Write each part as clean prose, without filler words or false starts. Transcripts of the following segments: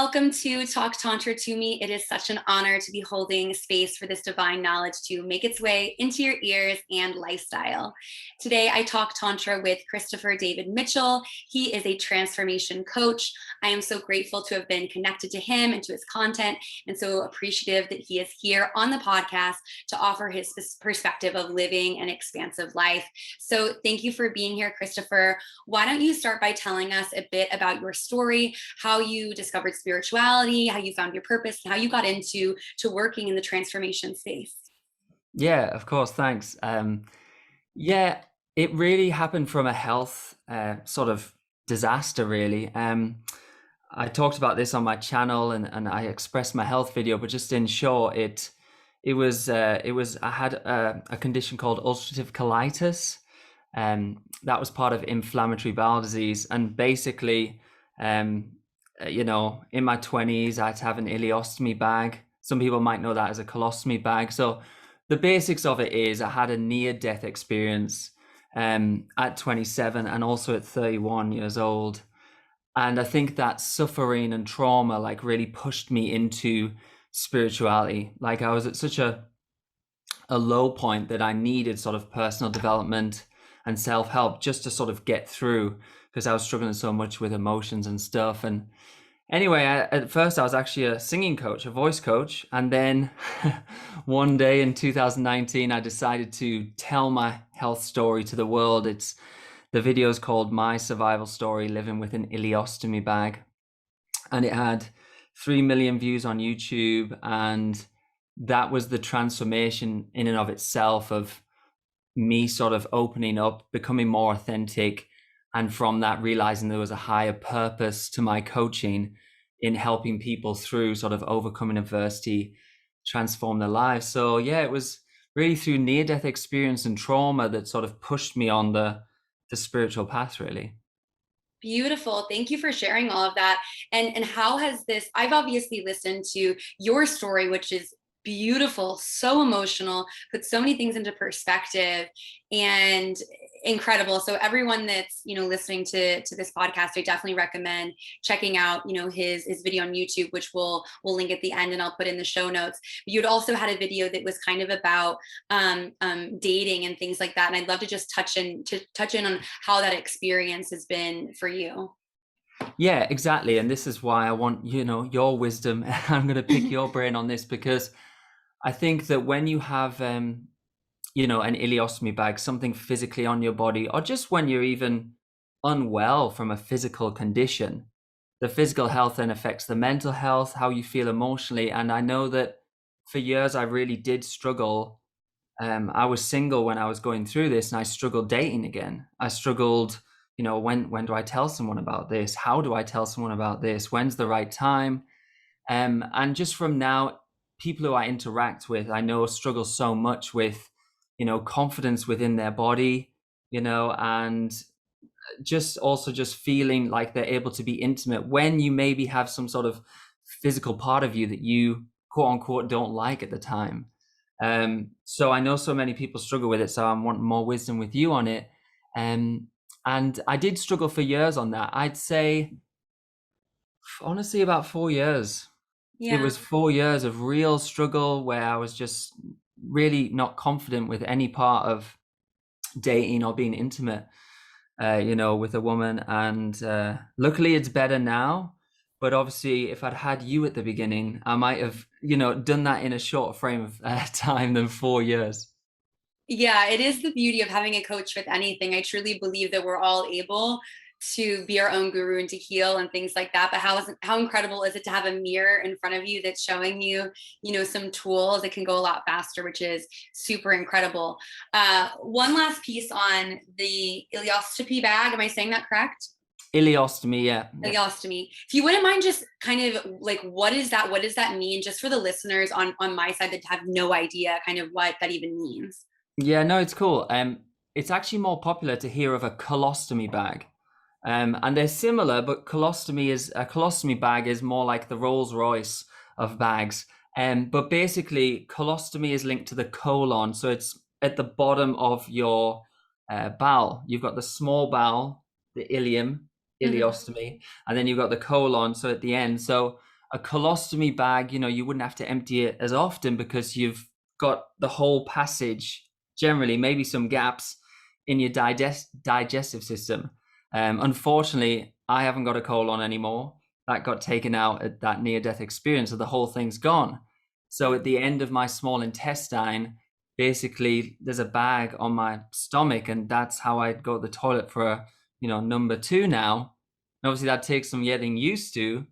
Welcome to Talk Tantra to me. It is such an honor to be holding space for this divine knowledge to make its way into your ears and lifestyle. Today, I talk Tantra with Christopher David Mitchell. He is a transformation coach. I am so grateful to have been connected to him and to his content, and so appreciative that he is here on the podcast to offer his perspective of living an expansive life. So thank you for being here, Christopher. Why don't you start by telling us a bit about your story, how you discovered spirituality, how you found your purpose, and how you got into working in the transformation space. Yeah, of course. Thanks. Yeah, it really happened from a health sort of disaster, really. I talked about this on my channel and I expressed my health video, but just in short, I had a condition called ulcerative colitis. That was part of inflammatory bowel disease, and basically, in my 20s, I had to have an ileostomy bag. Some people might know that as a colostomy bag. So the basics of it is I had a near-death experience at 27 and also at 31 years old. And I think that suffering and trauma like really pushed me into spirituality. Like I was at such a low point that I needed sort of personal development and self-help just to sort of get through, because I was struggling so much with emotions and stuff. And anyway, at first I was actually a singing coach, a voice coach. And then one day in 2019, I decided to tell my health story to the world. The video is called My Survival Story, Living with an Ileostomy Bag. And it had 3 million views on YouTube. And that was the transformation in and of itself of me sort of opening up, becoming more authentic. And from that, realizing there was a higher purpose to my coaching in helping people through sort of overcoming adversity, transform their lives. So yeah, it was really through near-death experience and trauma that sort of pushed me on the spiritual path, really. Beautiful. Thank you for sharing all of that. And how has this, I've obviously listened to your story, which is beautiful, so emotional, put so many things into perspective and incredible. So everyone that's, listening to this podcast, I definitely recommend checking out, his video on YouTube, which we'll link at the end and I'll put in the show notes. But you'd also had a video that was kind of about dating and things like that. And I'd love to just touch in on how that experience has been for you. Yeah, exactly. And this is why I want, your wisdom. I'm going to pick your brain on this, because I think that when you have, an ileostomy bag, something physically on your body, or just when you're even unwell from a physical condition, the physical health then affects the mental health, how you feel emotionally. And I know that for years, I really did struggle. I was single when I was going through this, and I struggled dating again. I struggled, when do I tell someone about this? How do I tell someone about this? When's the right time? And just from now, people who I interact with, I know struggle so much with, confidence within their body, and just feeling like they're able to be intimate when you maybe have some sort of physical part of you that you quote unquote don't like at the time. So I know so many people struggle with it. So I want more wisdom with you on it. And I did struggle for years on that. I'd say, honestly, about 4 years. Yeah. It was 4 years of real struggle where I was just really not confident with any part of dating or being intimate, with a woman. And luckily it's better now. But obviously, if I'd had you at the beginning, I might have, done that in a shorter frame of time than 4 years. Yeah, it is the beauty of having a coach with anything. I truly believe that we're all able to be our own guru and to heal and things like that. But how incredible is it to have a mirror in front of you that's showing you, some tools that can go a lot faster, which is super incredible. One last piece on the ileostomy bag. Am I saying that correct? Ileostomy, yeah. Ileostomy. If you wouldn't mind just kind of like, what is that? What does that mean? Just for the listeners on my side that have no idea kind of what that even means. Yeah, no, it's cool. It's actually more popular to hear of a colostomy bag. And they're similar, but colostomy bag is more like the Rolls Royce of bags. But basically, colostomy is linked to the colon. So it's at the bottom of your bowel. You've got the small bowel, the ileum, ileostomy, and then you've got the colon. So at the end. So a colostomy bag, you wouldn't have to empty it as often because you've got the whole passage, generally, maybe some gaps in your digestive system. Unfortunately, I haven't got a colon anymore. That got taken out at that near-death experience, so the whole thing's gone. So at the end of my small intestine, basically, there's a bag on my stomach, and that's how I go to the toilet for, number two now. And obviously, that takes some getting used to.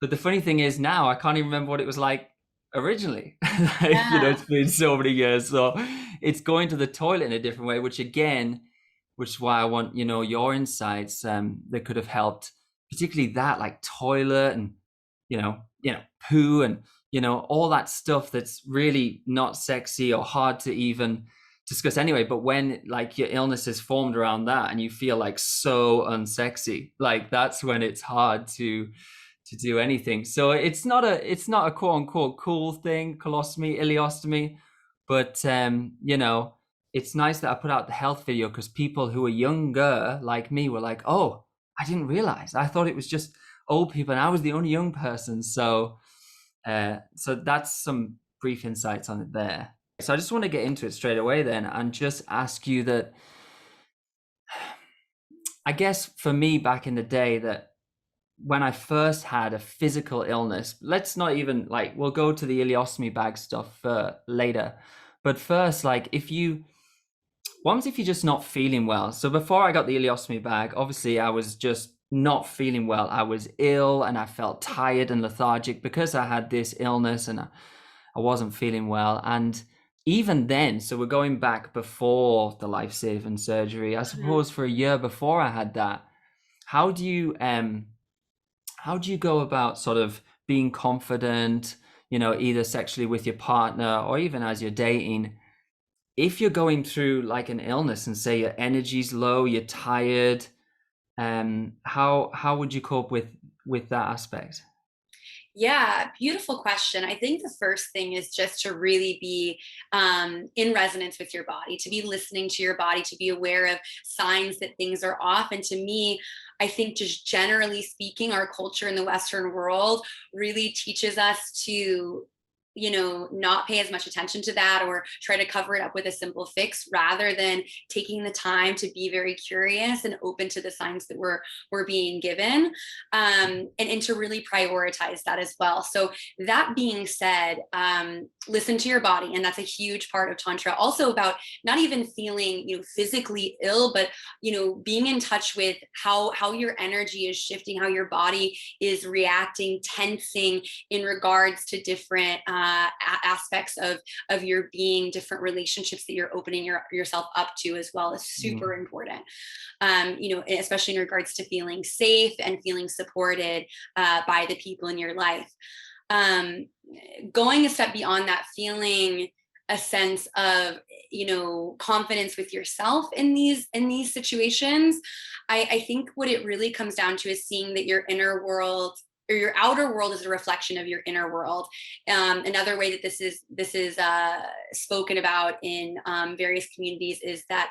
But the funny thing is now I can't even remember what it was like originally. Like, Yeah. it's been so many years. So it's going to the toilet in a different way, which is why I want, your insights that could have helped, particularly that like toilet and, poo and, all that stuff that's really not sexy or hard to even discuss anyway. But when like your illness is formed around that and you feel like so unsexy, like that's when it's hard to do anything. So it's not a quote unquote cool thing, colostomy, ileostomy, but it's nice that I put out the health video because people who are younger like me were like, oh, I didn't realize. I thought it was just old people and I was the only young person. So that's some brief insights on it there. So I just want to get into it straight away then and just ask you that, I guess for me back in the day, that when I first had a physical illness, let's not even like, we'll go to the ileostomy bag stuff later. But first, like if you're just not feeling well. So before I got the ileostomy bag, obviously I was just not feeling well. I was ill and I felt tired and lethargic because I had this illness and I wasn't feeling well. And even then, so we're going back before the life-saving surgery, I Mhm. suppose for a year before I had that, how do you go about sort of being confident, either sexually with your partner or even as you're dating, if you're going through like an illness and say your energy's low, you're tired, how would you cope with that aspect? Yeah, beautiful question. I think the first thing is just to really be in resonance with your body, to be listening to your body, to be aware of signs that things are off. And to me, I think just generally speaking, our culture in the Western world really teaches us to not pay as much attention to that or try to cover it up with a simple fix rather than taking the time to be very curious and open to the signs that we're being given, and to really prioritize that as well. So that being said, listen to your body, and that's a huge part of tantra, also about not even feeling physically ill, but being in touch with how your energy is shifting, how your body is reacting, tensing in regards to different aspects of your being, different relationships that you're opening yourself up to as well is Mm, super important. Especially in regards to feeling safe and feeling supported by the people in your life. Um, Going a step beyond that, feeling a sense of confidence with yourself in these situations. I think what it really comes down to is seeing that your inner world or your outer world is a reflection of your inner world. Another way that this is spoken about in various communities is that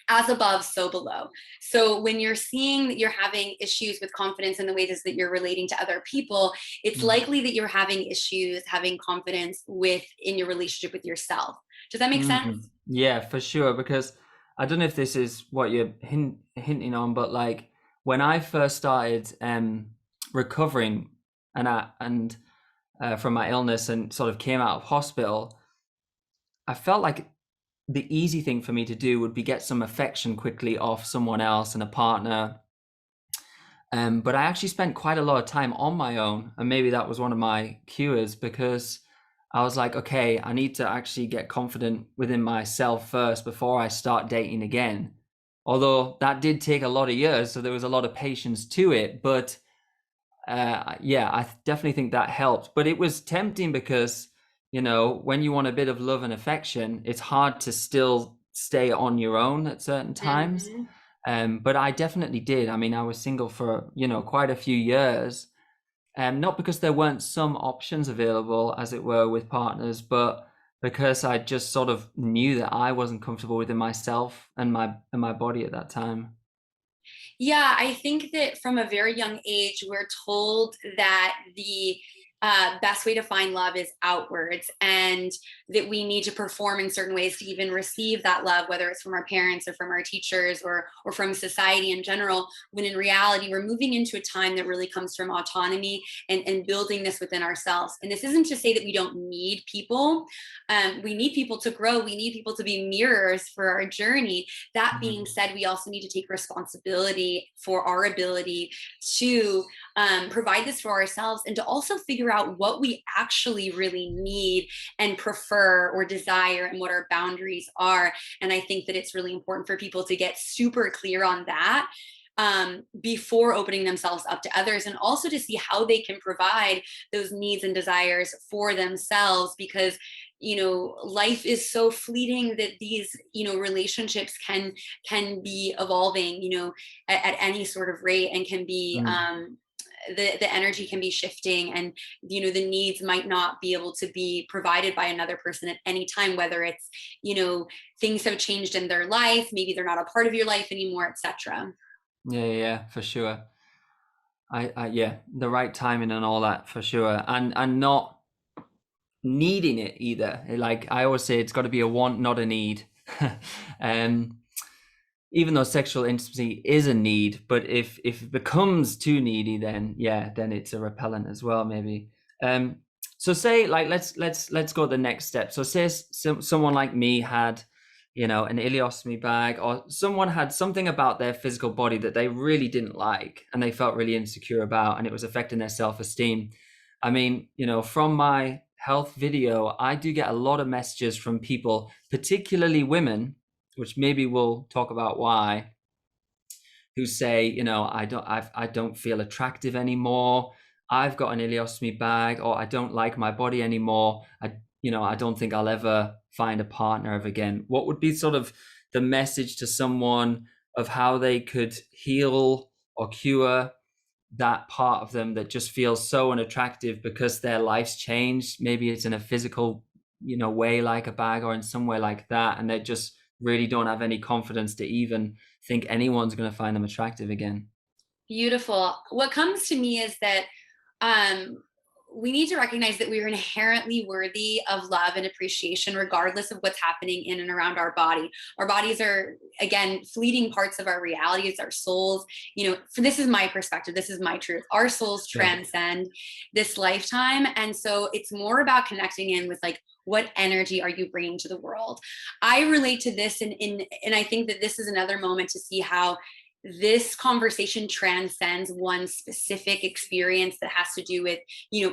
as above, so below. So when you're seeing that you're having issues with confidence in the ways that you're relating to other people, it's mm, likely that you're having issues having confidence with in your relationship with yourself. Does that make sense? yeah, for sure. Because I don't know if this is what you're hinting on, but like when I first started recovering and from my illness and sort of came out of hospital, I felt like the easy thing for me to do would be get some affection quickly off someone else and a partner. But I actually spent quite a lot of time on my own, and maybe that was one of my cures because I was like, okay, I need to actually get confident within myself first before I start dating again. Although that did take a lot of years, so there was a lot of patience to it. But yeah, I definitely think that helped. But it was tempting because, when you want a bit of love and affection, it's hard to still stay on your own at certain times. Mhm. But I definitely did. I mean, I was single for, quite a few years. Not because there weren't some options available, as it were, with partners, but because I just sort of knew that I wasn't comfortable within myself and my body at that time. Yeah, I think that from a very young age, we're told that the best way to find love is outwards, and that we need to perform in certain ways to even receive that love, whether it's from our parents or from our teachers or from society in general. When in reality, we're moving into a time that really comes from autonomy and building this within ourselves. And this isn't to say that we don't need people. We need people to grow. We need people to be mirrors for our journey. That being Mhm. said, we also need to take responsibility for our ability to provide this for ourselves, and to also figure out what we actually really need and prefer or desire, and what our boundaries are. And I think that it's really important for people to get super clear on that before opening themselves up to others, and also to see how they can provide those needs and desires for themselves, because life is so fleeting that these relationships can be evolving at any sort of rate, and can be Mm. the energy can be shifting, and the needs might not be able to be provided by another person at any time, whether it's things have changed in their life, maybe they're not a part of your life anymore, etc. Yeah, yeah, yeah, for sure. Yeah, the right timing and all that for sure, and not needing it either. Like I always say, it's got to be a want, not a need. um, even though sexual intimacy is a need, but if it becomes too needy, then yeah, then it's a repellent as well, maybe. Um, so say like let's go the next step. So say someone like me had, an ileostomy bag, or someone had something about their physical body that they really didn't like and they felt really insecure about, and it was affecting their self-esteem. I mean, from my health video, I do get a lot of messages from people, particularly women, which maybe we'll talk about why, who say, I don't feel attractive anymore. I've got an ileostomy bag, or I don't like my body anymore. I don't think I'll ever find a partner ever again. What would be sort of the message to someone of how they could heal or cure that part of them that just feels so unattractive because their life's changed? Maybe it's in a physical, way like a bag, or in some way like that, and they just really don't have any confidence to even think anyone's going to find them attractive again. Beautiful. What comes to me is that um, we need to recognize that we are inherently worthy of love and appreciation, regardless of what's happening in and around our body. Our bodies are, again, fleeting parts of our reality. It's our souls. For this is my perspective. This is my truth. Our souls Yeah. transcend this lifetime, and so it's more about connecting in with like, what energy are you bringing to the world? I relate to this, and I think that this is another moment to see how this conversation transcends one specific experience that has to do with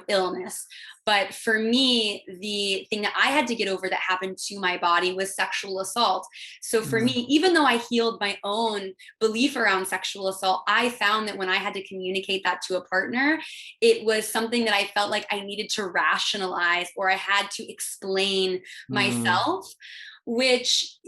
illness. But for me, the thing that I had to get over that happened to my body was sexual assault. So for me, Mm. even though I healed my own belief around sexual assault, I found that when I had to communicate that to a partner, it was something that I felt like I needed to rationalize, or I had to explain Mm. myself, which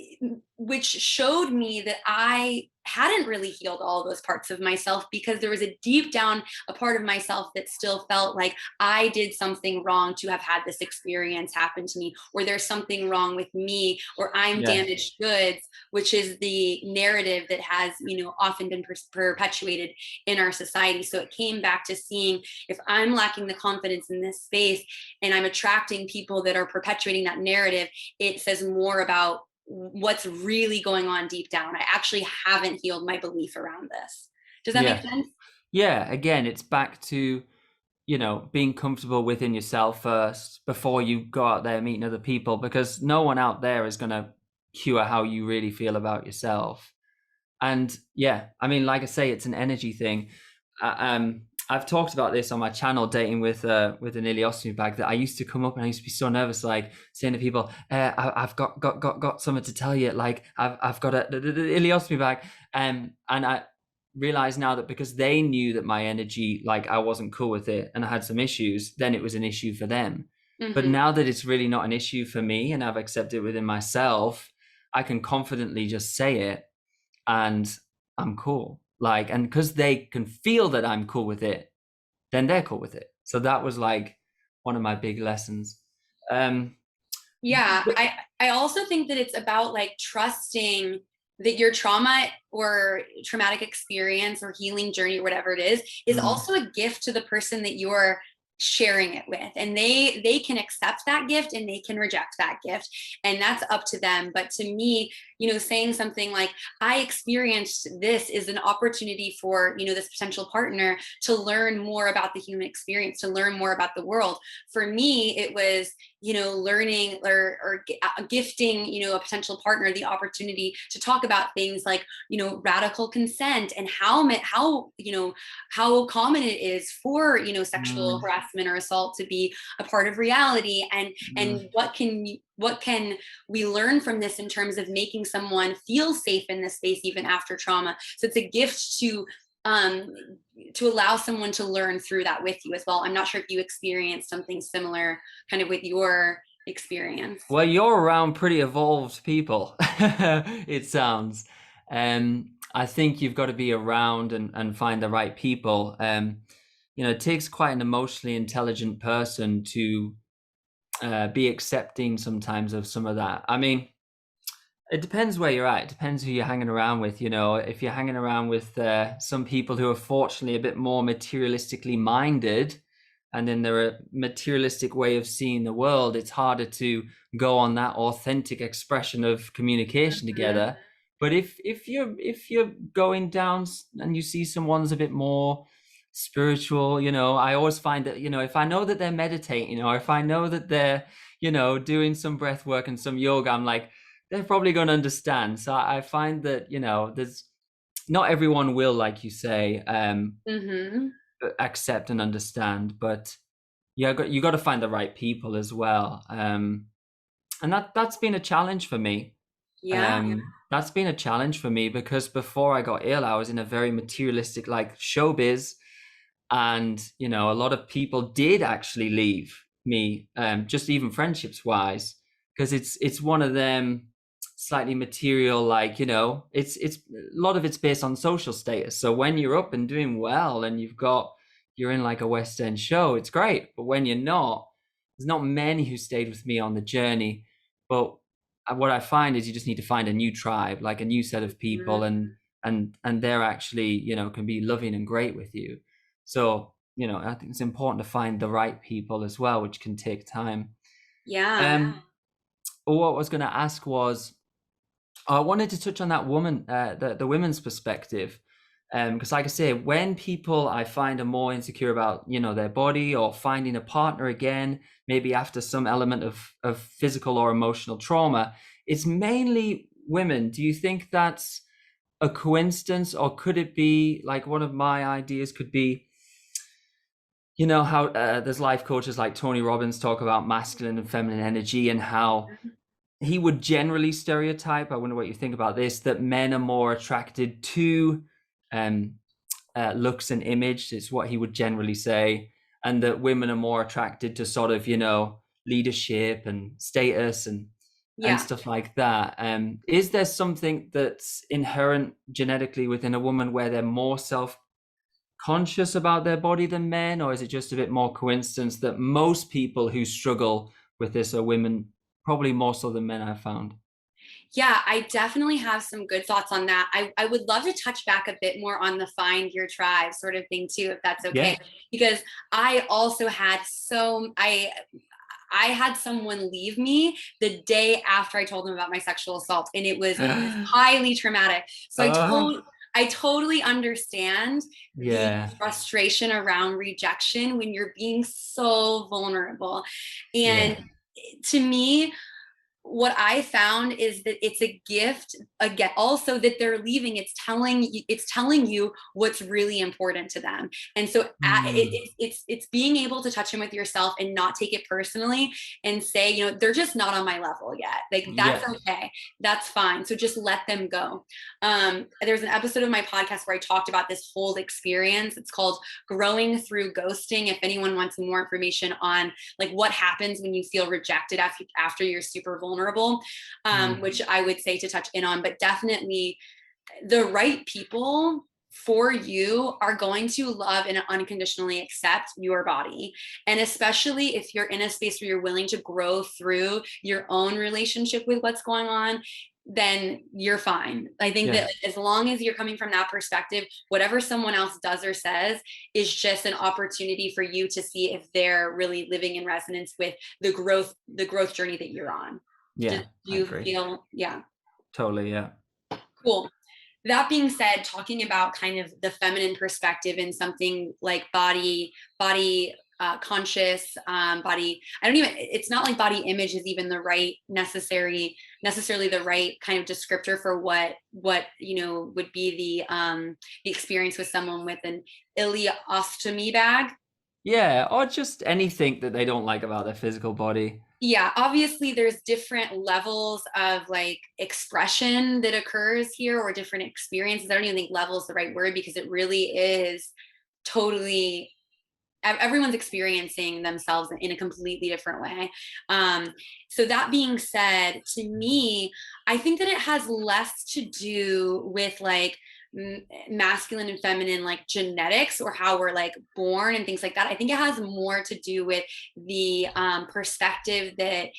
showed me that I hadn't really healed all those parts of myself, because there was a deep down a part of myself that still felt like I did something wrong to have had this experience happen to me, or there's something wrong with me, or I'm Yeah. damaged goods, which is the narrative that has often been perpetuated in our society. So it came back to seeing, if I'm lacking the confidence in this space and I'm attracting people that are perpetuating that narrative, it says more about what's really going on deep down. I actually haven't healed my belief around this. Does that make Yeah. sense? Yeah. Again, it's back to, being comfortable within yourself first before you go out there meeting other people, because no one out there is going to cure how you really feel about yourself. And yeah, I mean, like I say, it's an energy thing. I've talked about this on my channel, dating with an ileostomy bag, that I used to come up and I used to be so nervous, like saying to people, "I've got something to tell you. Like I've got a ileostomy bag," and I realize now that because they knew that my energy, like I wasn't cool with it and I had some issues, then it was an issue for them. But Mm-hmm. now that it's really not an issue for me and I've accepted it within myself, I can confidently just say it, and I'm cool. Like, and because they can feel that I'm cool with it, then they're cool with it. So that was like one of my big lessons. Um, Yeah, I also think that it's about like trusting that your trauma or traumatic experience or healing journey or whatever it is also a gift to the person that you're sharing it with, and they can accept that gift and they can reject that gift, and that's up to them. But to me, saying something like, I experienced this, is an opportunity for this potential partner to learn more about the human experience, to learn more about the world. For me, it was learning or gifting a potential partner the opportunity to talk about things like radical consent, and how common it is for sexual harassment or assault to be a part of reality, and what can we learn from this in terms of making someone feel safe in this space even after trauma. So it's a gift to allow someone to learn through that with you as well. I'm not sure if you experienced something similar kind of with your experience. Well, you're around pretty evolved people, it sounds. I think you've got to be around and find the right people. It takes quite an emotionally intelligent person to be accepting sometimes of some of that. I mean, it depends where you're at. It depends who you're hanging around with. If you're hanging around with some people who are fortunately a bit more materialistically minded, and in their materialistic way of seeing the world, it's harder to go on that authentic expression of communication together. But if you're going down and you see someone's a bit more spiritual, I always find that, if I know that they're meditating, or if I know that they're, doing some breath work and some yoga, I'm like, they're probably going to understand. So I find that, there's not everyone will, like you say, accept and understand, but you got to find the right people as well. And that's been a challenge for me. Yeah. That's been a challenge for me because before I got ill, I was in a very materialistic, like, showbiz, and a lot of people did actually leave me, just even friendships wise, because it's one of them slightly material, like, it's a lot of it's based on social status. So when you're up and doing well and you're in like a West End show, it's great. But when you're not, there's not many who stayed with me on the journey. But what I find is you just need to find a new tribe, like a new set of people, and they're actually, can be loving and great with you. So, I think it's important to find the right people as well, which can take time. Yeah. What I was going to ask was, I wanted to touch on that woman, the women's perspective, because, like I say, when people I find are more insecure about, their body or finding a partner again, maybe after some element of physical or emotional trauma, it's mainly women. Do you think that's a coincidence, or could it be, like, one of my ideas could be, how there's life coaches like Tony Robbins talk about masculine and feminine energy, and how he would generally stereotype, I wonder what you think about this, that men are more attracted to looks and image, is what he would generally say, and that women are more attracted to sort of, leadership and status and stuff like that. Is there something that's inherent genetically within a woman where they're more self-conscious about their body than men, or is it just a bit more coincidence that most people who struggle with this are women, probably more so than men, I've found? Yeah, I definitely have some good thoughts on that. I would love to touch back a bit more on the find your tribe sort of thing too, if that's okay. Yeah. Because I also had I had someone leave me the day after I told them about my sexual assault, and it was highly traumatic. So I totally understand the Yeah. frustration around rejection when you're being so vulnerable. And to me, what I found is that it's a gift, again, also that they're leaving. It's telling you what's really important to them. And so it's being able to touch them with yourself and not take it personally and say, they're just not on my level yet. Like, that's okay. That's fine. So just let them go. There's an episode of my podcast where I talked about this whole experience. It's called Growing Through Ghosting. If anyone wants more information on like what happens when you feel rejected after you're super vulnerable, which I would say to touch in on. But definitely the right people for you are going to love and unconditionally accept your body. And especially if you're in a space where you're willing to grow through your own relationship with what's going on, then you're fine. I think that Yeah. like, as long as you're coming from that perspective, whatever someone else does or says is just an opportunity for you to see if they're really living in resonance with the growth journey that you're on. Do Yeah, I you agree. feel, yeah, Totally, yeah. cool. That being said, talking about kind of the feminine perspective in something like body conscious, body, I don't even, it's not like body image is even the right necessarily the right kind of descriptor for what would be the experience with someone with an ileostomy bag. Yeah, or just anything that they don't like about their physical body. Yeah, obviously there's different levels of like expression that occurs here, or different experiences. I don't even think level is the right word, because it really is totally everyone's experiencing themselves in a completely different way. So that being said, to me, I think that it has less to do with like masculine and feminine like genetics or how we're like born and things like that. I think it has more to do with the perspective that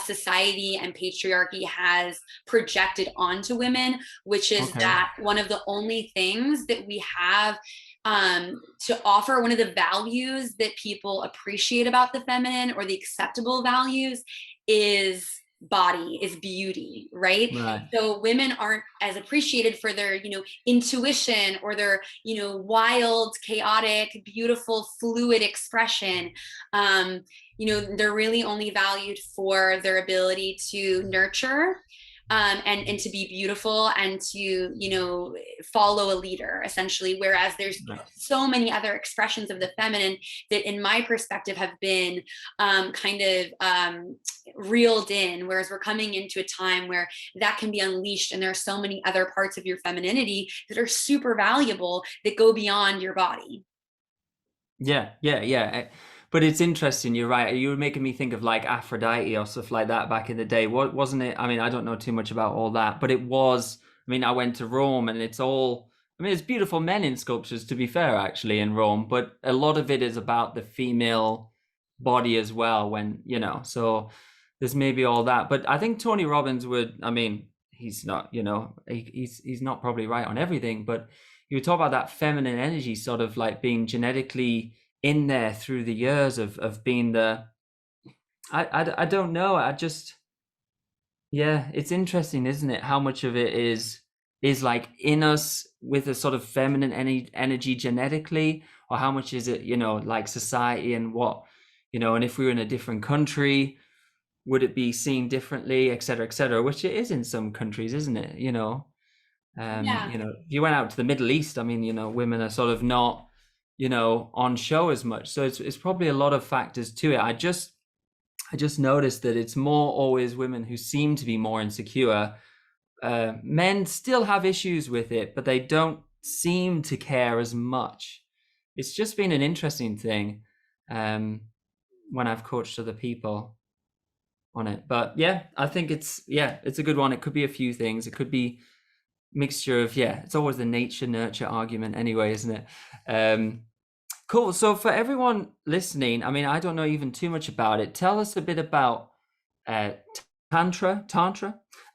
society and patriarchy has projected onto women, which is Okay. that one of the only things that we have to offer, one of the values that people appreciate about the feminine, or the acceptable values, is body, is beauty, right? Right. So women aren't as appreciated for their intuition, or their wild, chaotic, beautiful, fluid expression. They're really only valued for their ability to nurture, and to be beautiful, and to follow a leader essentially, whereas there's Right. so many other expressions of the feminine that in my perspective have been kind of reeled in, whereas we're coming into a time where that can be unleashed, and there are so many other parts of your femininity that are super valuable that go beyond your body. Yeah, yeah, yeah. But it's interesting, you're right. You were making me think of like Aphrodite or stuff like that back in the day. What wasn't it? I mean, I don't know too much about all that, but it was, I mean, I went to Rome and it's all, I mean, it's beautiful men in sculptures, to be fair, actually, in Rome, but a lot of it is about the female body as well, so there's maybe all that. But I think Tony Robbins would, I mean, he's not, he's not probably right on everything, but you talk about that feminine energy sort of like being genetically in there through the years of being I don't know. Yeah, it's interesting, isn't it? How much of it is like in us with a sort of feminine energy genetically, or how much is it, like society and and if we were in a different country, would it be seen differently, et cetera, which it is in some countries, isn't it? Yeah. If you went out to the Middle East, I mean, women are sort of not, on show as much. So it's probably a lot of factors to it. I just noticed that it's more always women who seem to be more insecure. Men still have issues with it, but they don't seem to care as much. It's just been an interesting thing when I've coached other people on it. But yeah, I think it's a good one. It could be a few things. It could be mixture of, it's always the nature nurture argument anyway, isn't it? Cool. So for everyone listening, I mean, I don't know even too much about it. Tell us a bit about uh, tantra,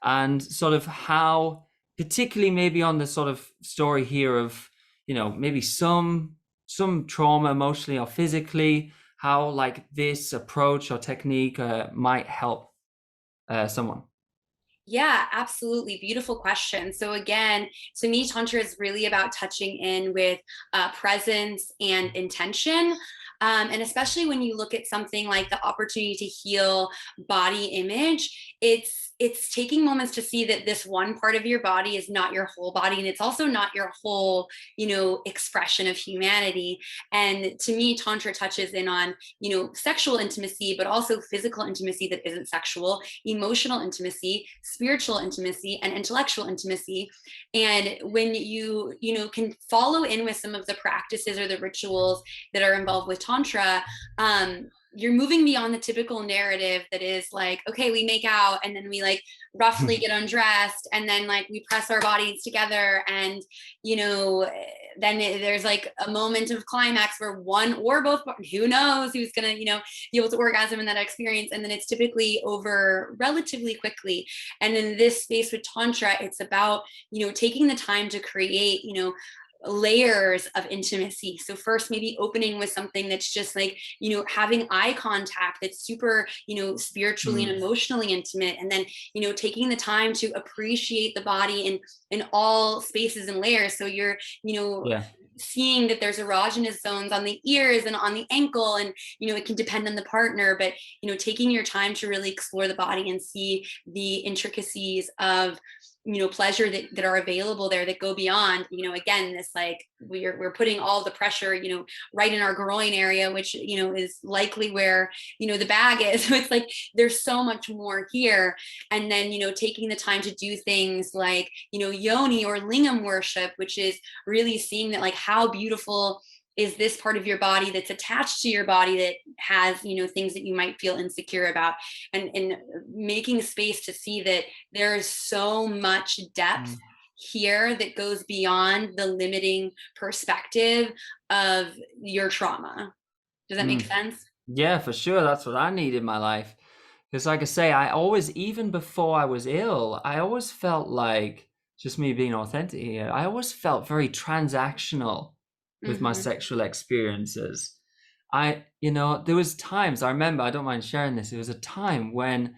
and sort of how, particularly maybe on the sort of story here of, maybe some trauma emotionally or physically, how like this approach or technique might help someone. Yeah, absolutely. Beautiful question. So, again, to me, Tantra is really about touching in with presence and intention. And especially when you look at something like the opportunity to heal body image, it's taking moments to see that this one part of your body is not your whole body, and it's also not your whole, expression of humanity. And to me, Tantra touches in on, sexual intimacy, but also physical intimacy that isn't sexual, emotional intimacy, spiritual intimacy, and intellectual intimacy. And when can follow in with some of the practices or the rituals that are involved with Tantra, you're moving beyond the typical narrative that is like, okay, we make out and then we like roughly get undressed and then like we press our bodies together and then there's like a moment of climax where one or both, who knows who's gonna, be able to orgasm in that experience. And then it's typically over relatively quickly. And in this space with Tantra, it's about, taking the time to create, layers of intimacy. So first maybe opening with something that's just like, having eye contact that's super, spiritually and Mm. emotionally intimate. And then, taking the time to appreciate the body in all spaces and layers. So you're, Yeah. seeing that there's erogenous zones on the ears and on the ankle, and it can depend on the partner, but taking your time to really explore the body and see the intricacies of pleasure that are available there, that go beyond, again, this like we're putting all the pressure, right in our groin area, which is likely where the bag is. So it's like there's so much more here. And then taking the time to do things like yoni or lingam worship, which is really seeing that, like, how beautiful is this part of your body that's attached to your body that has things that you might feel insecure about, and making space to see that there's so much depth Mm. here that goes beyond the limiting perspective of your trauma. Does that make Mm. sense? Yeah, for sure. That's what I need in my life. Because, like I say, I always, even before I was ill, I always felt like, just me being authentic here, I always felt very transactional with my Mm-hmm. sexual experiences. There was times, I remember, I don't mind sharing this, it was a time when,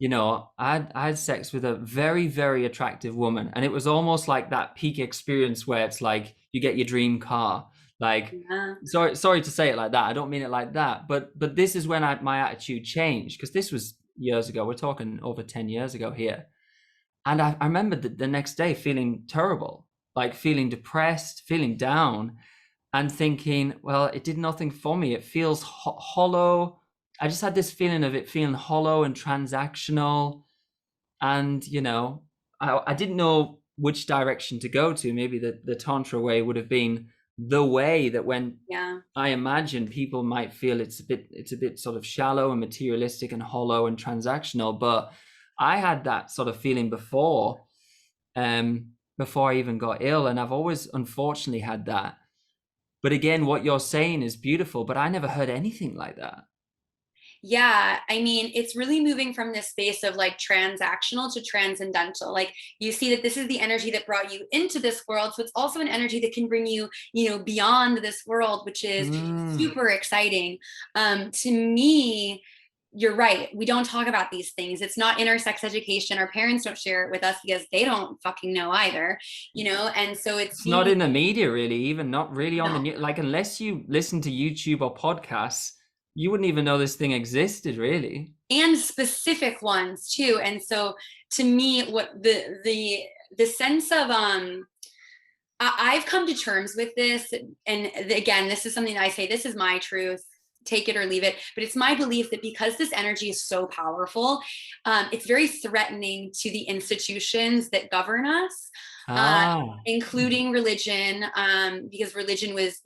I had sex with a very, very attractive woman. And it was almost like that peak experience where it's like you get your dream car. Like, Yeah. sorry to say it like that. I don't mean it like that. But this is when my attitude changed, because this was years ago. We're talking over 10 years ago here. And I remember the next day feeling terrible, like feeling depressed, feeling down, and thinking, well, it did nothing for me. It feels hollow. I just had this feeling of it feeling hollow and transactional. And, I didn't know which direction to go to. Maybe the Tantra way would have been the way that when Yeah. I imagine people might feel it's a bit sort of shallow and materialistic and hollow and transactional. But I had that sort of feeling before I even got ill. And I've always unfortunately had that. But again, what you're saying is beautiful, but I never heard anything like that. Yeah, I mean, it's really moving from this space of like transactional to transcendental. Like, you see that this is the energy that brought you into this world, so it's also an energy that can bring you, beyond this world, which is Mm. super exciting. To me, you're right. We don't talk about these things. It's not intersex education. Our parents don't share it with us because they don't fucking know either, And so it's It's not seeing, in the media really, even not really on the no, news. Like, unless you listen to YouTube or podcasts, you wouldn't even know this thing existed, really. and specific ones too. And so to me, what the sense of I've come to terms with this, and again, this is something that I say, this is my truth, take it or leave it, but it's my belief that because this energy is so powerful, it's very threatening to the institutions that govern us, uh, Ah. including religion, because religion was,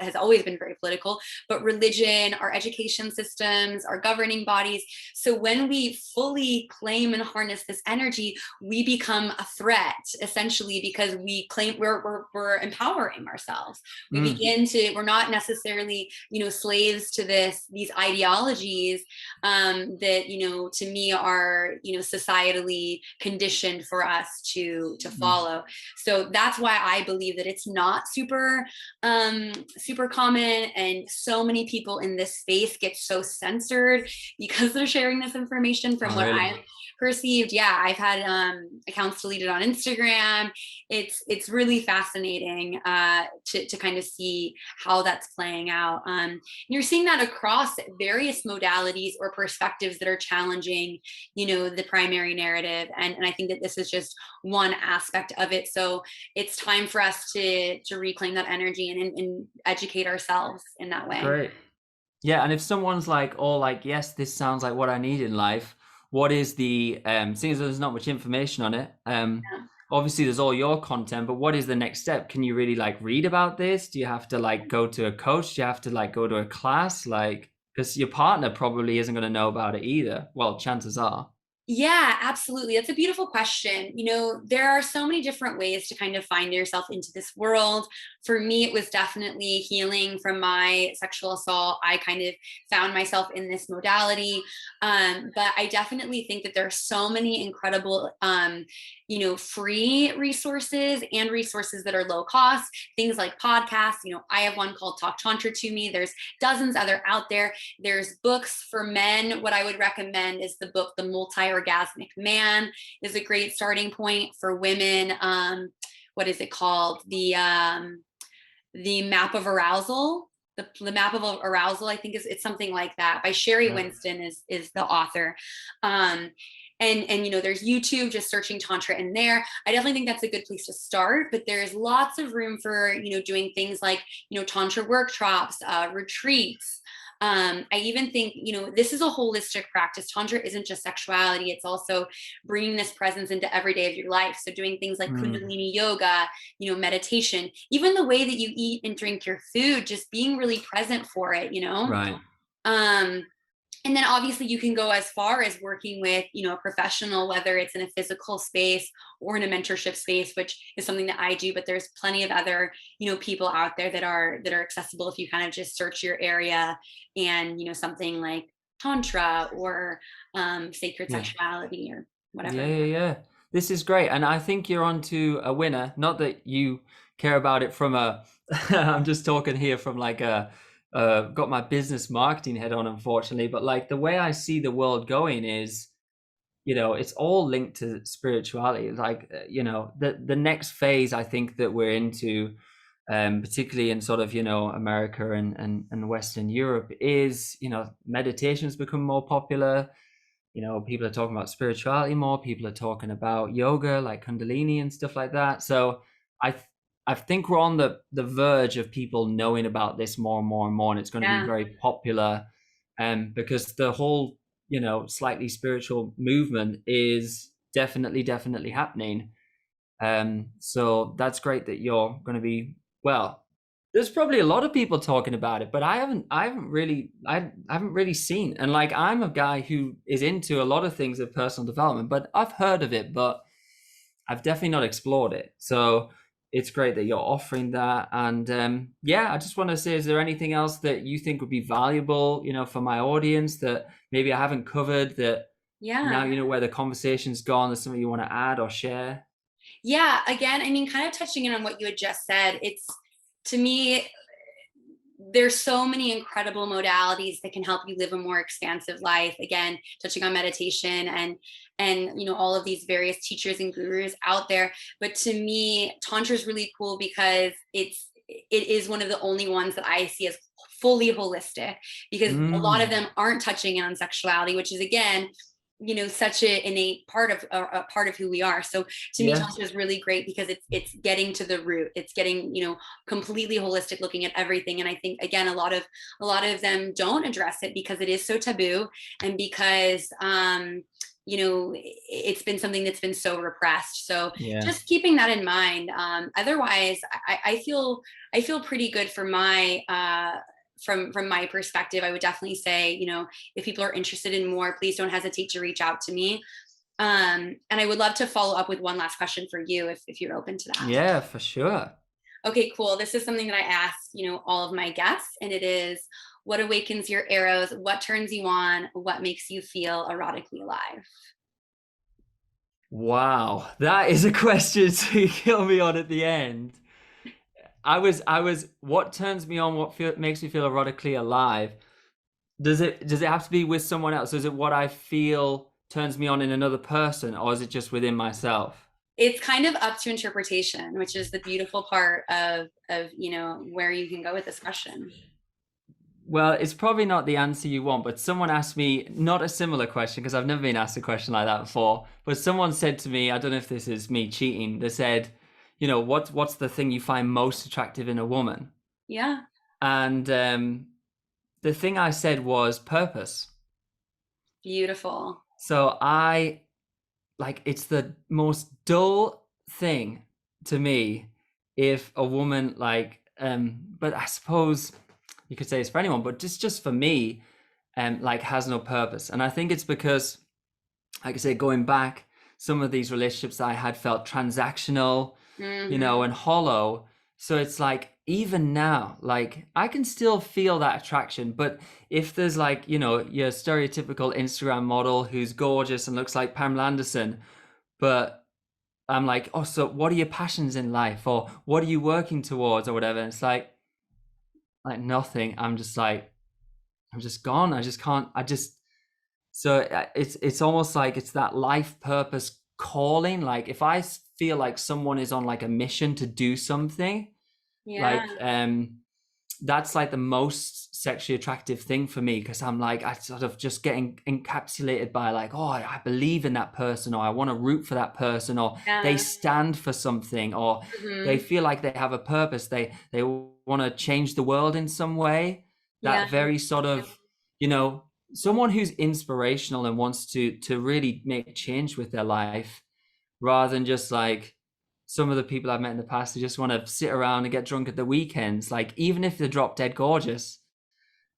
has always been very political, but religion, our education systems, our governing bodies. So when we fully claim and harness this energy, we become a threat, essentially, because we claim we're empowering ourselves. We Mm. begin to, we're not necessarily, slaves to these ideologies, that, to me are, societally conditioned for us to Mm. follow. So that's why I believe that it's not super common, and so many people in this space get so censored because they're sharing this information. From Oh, what really? I've perceived, yeah, I've had accounts deleted on Instagram. It's really fascinating, to kind of see how that's playing out. You're seeing that across various modalities or perspectives that are challenging, the primary narrative, and I think that this is just one aspect of it. So it's time for us to reclaim that energy and educate ourselves in that way. Great. Yeah, and if someone's like, oh, like, yes, this sounds like what I need in life, what is the seeing as there's not much information on it, Yeah. obviously there's all your content, but what is the next step? Can you really like read about this? Do you have to like go to a coach? Do you have to like go to a class? Like, because your partner probably isn't going to know about it either. Well, chances are. Yeah, absolutely. That's a beautiful question. There are so many different ways to kind of find yourself into this world. For me, it was definitely healing from my sexual assault. I kind of found myself in this modality. But I definitely think that there are so many incredible, free resources and resources that are low cost, things like podcasts. I have one called Talk Tantra to Me. There's dozens other out there. There's books for men. What I would recommend is the book The Multi-Orgasmic Man is a great starting point for women. What is it called? The Map of Arousal. The Map of Arousal, I think, is it's something like that, by Sherry Yeah. Winston is the author. Um, and there's YouTube, just searching tantra in there. I definitely think that's a good place to start, but there's lots of room for doing things like tantra workshops, retreats. I even think this is a holistic practice. Tantra isn't just sexuality, it's also bringing this presence into every day of your life. So doing things like Mm, kundalini yoga, meditation, even the way that you eat and drink your food, just being really present for it. right. um and then obviously you can go as far as working with a professional, whether it's in a physical space or in a mentorship space, which is something that I do. But there's plenty of other people out there that are accessible if you kind of just search your area, and something like tantra or sacred Yeah. sexuality or Yeah, whatever. yeah, yeah. This is great. And I think you're on to a winner. Not that you care about it from a, I'm just talking here from like got my business marketing head on, unfortunately. But like the way I see the world going is, it's all linked to spirituality. Like, the next phase I think that we're into, particularly in sort of, America and Western Europe is, meditation's become more popular. People are talking about spirituality more. People are talking about yoga, like Kundalini and stuff like that. So I th- I think we're on the verge of people knowing about this more and more and more, and it's going to be Yeah. very popular. Because the whole, slightly spiritual movement is definitely happening. So that's great that you're going to be, well, there's probably a lot of people talking about it, but I haven't really seen. And like, I'm a guy who is into a lot of things of personal development, but I've heard of it, but I've definitely not explored it. So it's great that you're offering that. And yeah, I just want to say, is there anything else that you think would be valuable, for my audience that maybe I haven't covered, that now Yeah. where the conversation's gone, there's something you want to add or share? Yeah, again, I mean, kind of touching in on what you had just said, it's, to me, there's so many incredible modalities that can help you live a more expansive life. Again, touching on meditation and all of these various teachers and gurus out there. But to me, tantra is really cool because it is one of the only ones that I see as fully holistic, because a lot of Mm, them aren't touching on sexuality, which is, again, such an innate part of a part of who we are. So to me, yeah. tantra is really great because it's getting to the root. It's getting completely holistic, looking at everything. And I think, again, a lot of them don't address it because it is so taboo, and because it's been something that's been so repressed. So Yeah. just keeping that in mind. Otherwise, I feel pretty good for my from my perspective. I would definitely say, if people are interested in more, please don't hesitate to reach out to me. And I would love to follow up with one last question for you, if you're open to that. Yeah, for sure. Okay, cool. This is something that I ask, all of my guests, and it is, what awakens your arrows? What turns you on? What makes you feel erotically alive? Wow. That is a question to kill me on at the end. I was what turns me on, makes me feel erotically alive? Does it have to be with someone else? Is it what I feel turns me on in another person, or is it just within myself? It's kind of up to interpretation, which is the beautiful part of where you can go with this question. Well, it's probably not the answer you want, but someone asked me not a similar question because I've never been asked a question like that before. But someone said to me, I don't know if this is me cheating. They said, what's the thing you find most attractive in a woman? Yeah, And the thing I said was purpose. beautiful. So I like it's the most dull thing to me if a woman but I suppose you could say it's for anyone, but just for me, like has no purpose. And I think it's because like I say, going back, some of these relationships that I had felt transactional, and hollow. So it's like, even now, like I can still feel that attraction. But if there's like, your stereotypical Instagram model who's gorgeous and looks like Pamela Anderson, but I'm like, oh, so what are your passions in life? Or what are you working towards or whatever? And it's like nothing. I'm just like, I'm just gone. I just can't, so it's almost like it's that life purpose calling. Like if I feel like someone is on like a mission to do something, Yeah. like that's like the most sexually attractive thing for me, because I'm like, I sort of just getting encapsulated by like, oh, I believe in that person, or I want to root for that person, or they Yeah. stand for something, or they Hmm. feel like they have a purpose, they want to change the world in some way. Yeah. That very sort of, someone who's inspirational and wants to really make change with their life, rather than just like some of the people I've met in the past who just want to sit around and get drunk at the weekends. Like, even if they're drop dead gorgeous,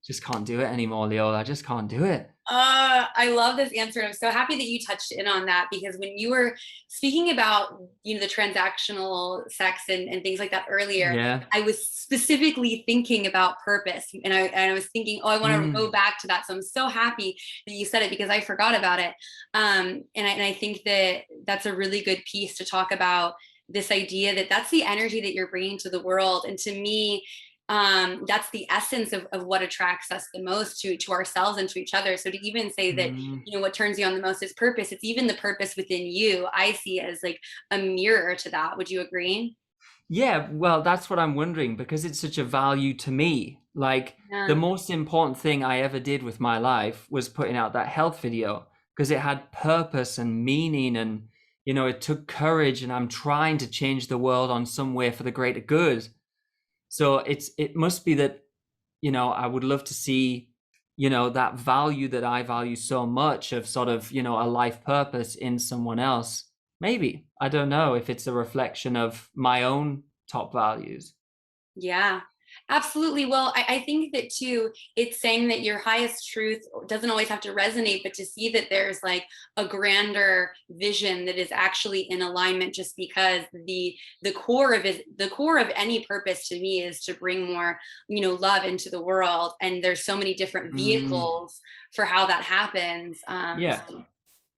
just can't do it anymore, Leola. I just can't do it. I love this answer. I'm so happy that you touched in on that, because when you were speaking about, the transactional sex and things like that earlier, Yeah. I was specifically thinking about purpose. And I was thinking, oh, I want to go Mm. back to that. So I'm so happy that you said it, because I forgot about it. And I think that that's a really good piece to talk about, this idea that that's the energy that you're bringing to the world. And to me, that's the essence of what attracts us the most to ourselves and to each other. So to even say that, Mm. what turns you on the most is purpose, it's even the purpose within you, I see as like a mirror to that. Would you agree? Yeah, well, that's what I'm wondering, because it's such a value to me. Like, the Yeah. most important thing I ever did with my life was putting out that health video, because it had purpose and meaning, and it took courage, and I'm trying to change the world on some way for the greater good. So it must be that, I would love to see, that value that I value so much, of sort of, a life purpose in someone else. Maybe, I don't know if it's a reflection of my own top values. Yeah, absolutely. Well, I think that too, it's saying that your highest truth doesn't always have to resonate, but to see that there's like a grander vision that is actually in alignment, just because the core of any purpose to me is to bring more, love into the world. And there's so many different Mm, vehicles for how that happens. yeah. So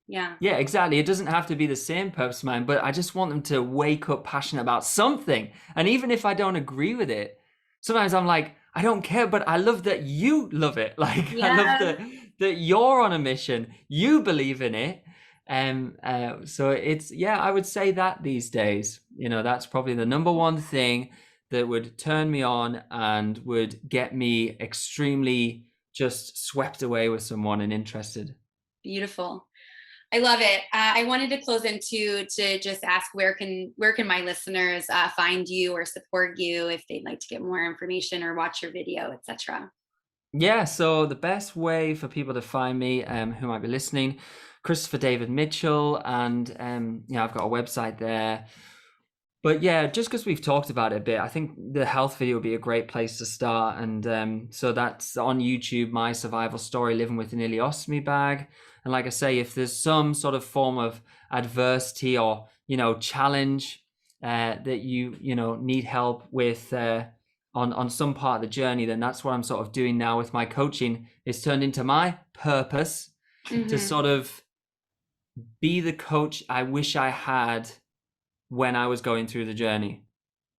yeah. Yeah, exactly. It doesn't have to be the same purpose of mine, but I just want them to wake up passionate about something. And even if I don't agree with it, sometimes I'm like, I don't care, but I love that you love it. Like, I love Yeah. that you're on a mission, you believe in it. So it's, yeah, I would say that these days, that's probably the number one thing that would turn me on and would get me extremely just swept away with someone and interested. Beautiful. I love it. I wanted to close into to just ask, where can my listeners find you or support you if they'd like to get more information or watch your video, etc. Yeah, so the best way for people to find me, who might be listening, Christopher David Mitchell, and I've got a website there. But yeah, just because we've talked about it a bit, I think the health video would be a great place to start. And so that's on YouTube, My Survival Story, Living with an Ileostomy Bag. And like I say, if there's some sort of form of adversity or, challenge that you need help with on some part of the journey, then that's what I'm sort of doing now with my coaching. It's turned into my purpose to Hmm. sort of be the coach I wish I had when I was going through the journey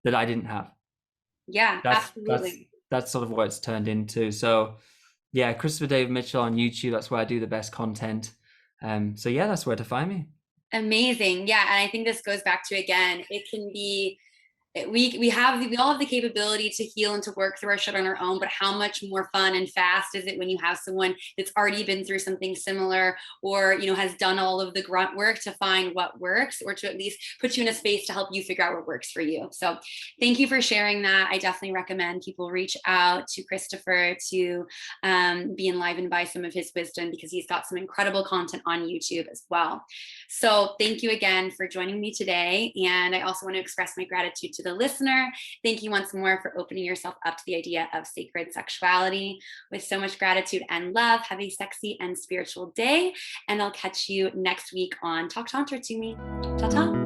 that I didn't have. Yeah, That's that's absolutely. that's sort of what it's turned into. So yeah, Christopher David Mitchell on YouTube. That's where I do the best content. So yeah, that's where to find me. Amazing. Yeah, and I think this goes back to, again, it can be, we all have the capability to heal and to work through our shit on our own, but how much more fun and fast is it when you have someone that's already been through something similar, or has done all of the grunt work to find what works, or to at least put you in a space to help you figure out what works for you. So thank you for sharing that. I definitely recommend people reach out to Christopher to be enlivened by some of his wisdom, because he's got some incredible content on YouTube as well. So thank you again for joining me today, and I also want to express my gratitude to the the listener. Thank you once more for opening yourself up to the idea of sacred sexuality. With so much gratitude and love, have a sexy and spiritual day. And I'll catch you next week on Talk Tantra to Me. Ta-ta.